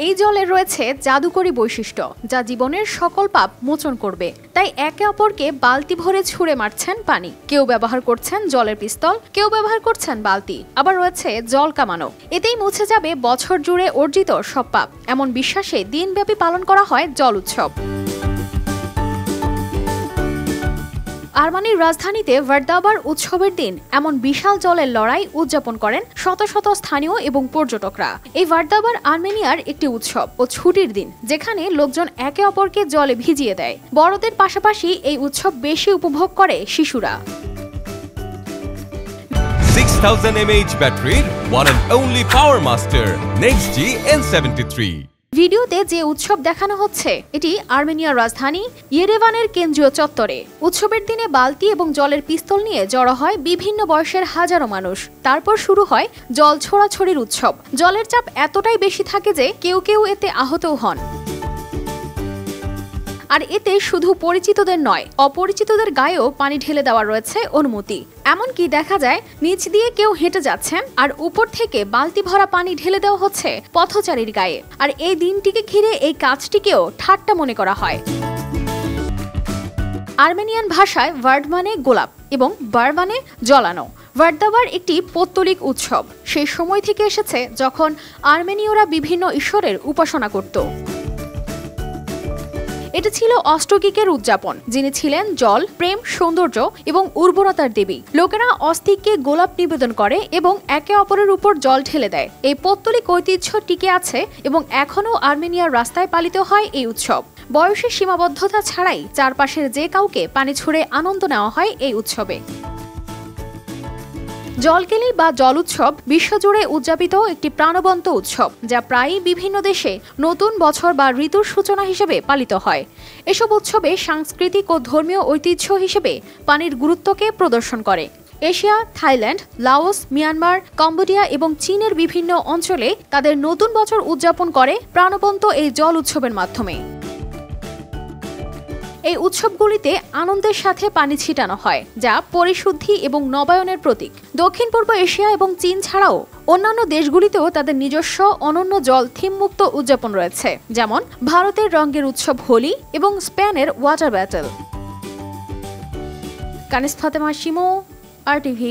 এই জলের রয়েছে জাদুকরী বৈশিষ্ট্য, যা জীবনের সকল পাপ মোচন করবে। তাই একে অপরকে বালতি ভরে ছুঁড়ে মারছেন পানি। কেউ ব্যবহার করছেন জলের পিস্তল, কেউ ব্যবহার করছেন বালতি, আবার রয়েছে জল কামানো। এতেই মুছে যাবে বছর জুড়ে অর্জিত সব পাপ, এমন বিশ্বাসে দিনব্যাপী পালন করা হয় জল উৎসব। আর্মেনিয়ার রাজধানীতে ভার্দাবার উৎসবের দিন এমন বিশাল জলের লড়াই উদযাপন করেন শত শত স্থানীয় এবং পর্যটকরা। এই ভার্দাবার আর্মেনিয়ার একটি উৎসব ও ছুটির দিন, যেখানে লোকজন একে অপরকে জলে ভিজিয়ে দেয়। বড়দের পাশাপাশি এই উৎসব বেশি উপভোগ করে শিশুরা। 6000 mAh ব্যাটারির one and only Power Master NextG N73। ভিডিওতে যে উৎসব দেখানো হচ্ছে এটি আর্মেনিয়ার রাজধানী ইয়েরেভানের কেন্দ্রীয় চত্বরে। উৎসবের দিনে বালতি এবং জলের পিস্তল নিয়ে জড়ো হয় বিভিন্ন বয়সের হাজারো মানুষ। তারপর শুরু হয় জল ছোড়াছড়ির উৎসব। জলের চাপ এতটাই বেশি থাকে যে কেউ কেউ এতে আহতও হন। আর এতে শুধু পরিচিতদের নয়, অপরিচিতদের গায়েও পানি ঢেলে দেওয়া রয়েছে অনুমতি। এমনকি দেখা যায় নিচ দিয়ে কেউ হেঁটে যাচ্ছেন আর উপর থেকে বালতি ভরা পানি ঢেলে দেওয়া হচ্ছে পথচারীর গায়ে। আর এই দিনটিকে ঘিরে এই কাজটিকেও ঠাট্টা মনে করা হয়। আর্মেনিয়ান ভাষায় ভার্ড মানে গোলাপ এবং বার মানে জ্বলানো। ভার্দাবার একটি পৌত্তলিক উৎসব। সেই সময় থেকে এসেছে যখন আর্মেনীয়রা বিভিন্ন ঈশ্বরের উপাসনা করত। এটা ছিল অষ্টগিকের উদযাপন, যিনি ছিলেন জল, প্রেম, সৌন্দর্য এবং উর্বরতার দেবী। লোকেরা অস্তিককে গোলাপ নিবেদন করে এবং একে অপরের উপর জল ঢেলে দেয়। এই পৌত্তলিক ঐতিহ্য টিকে আছে এবং এখনও আর্মেনিয়ার রাস্তায় পালিত হয় এই উৎসব। বয়সের সীমাবদ্ধতা ছাড়াই চারপাশের যে কাউকে পানি ছুঁড়ে আনন্দ নেওয়া হয় এই উৎসবে। জলকেলি বা জল উৎসব বিশ্বজুড়ে উদযাপিত একটি প্রাণবন্ত উৎসব, যা প্রায়ই বিভিন্ন দেশে নতুন বছর বা ঋতুর সূচনা হিসেবে পালিত হয়। এসব উৎসবে সাংস্কৃতিক ও ধর্মীয় ঐতিহ্য হিসেবে পানির গুরুত্বকে প্রদর্শন করে। Asia, Thailand, Laos, Myanmar, Cambodia এবং চীনের বিভিন্ন অঞ্চলে তাদের নতুন বছর উদযাপন করে প্রাণবন্ত এই জল উৎসবের মাধ্যমে। এই উৎসবগুলিতে আনন্দের সাথে পানি ছিটানো হয়, যা পরিশুদ্ধি এবং নবায়নের প্রতীক। দক্ষিণ পূর্ব এশিয়া এবং চীন ছাড়াও অন্যান্য দেশগুলিতেও তাদের নিজস্ব অনন্য জল থিমমুক্ত উদযাপন রয়েছে, যেমন ভারতের রঙের উৎসব হোলি এবং স্পেনের water battle. Kanis Fatema Shimu, RTV।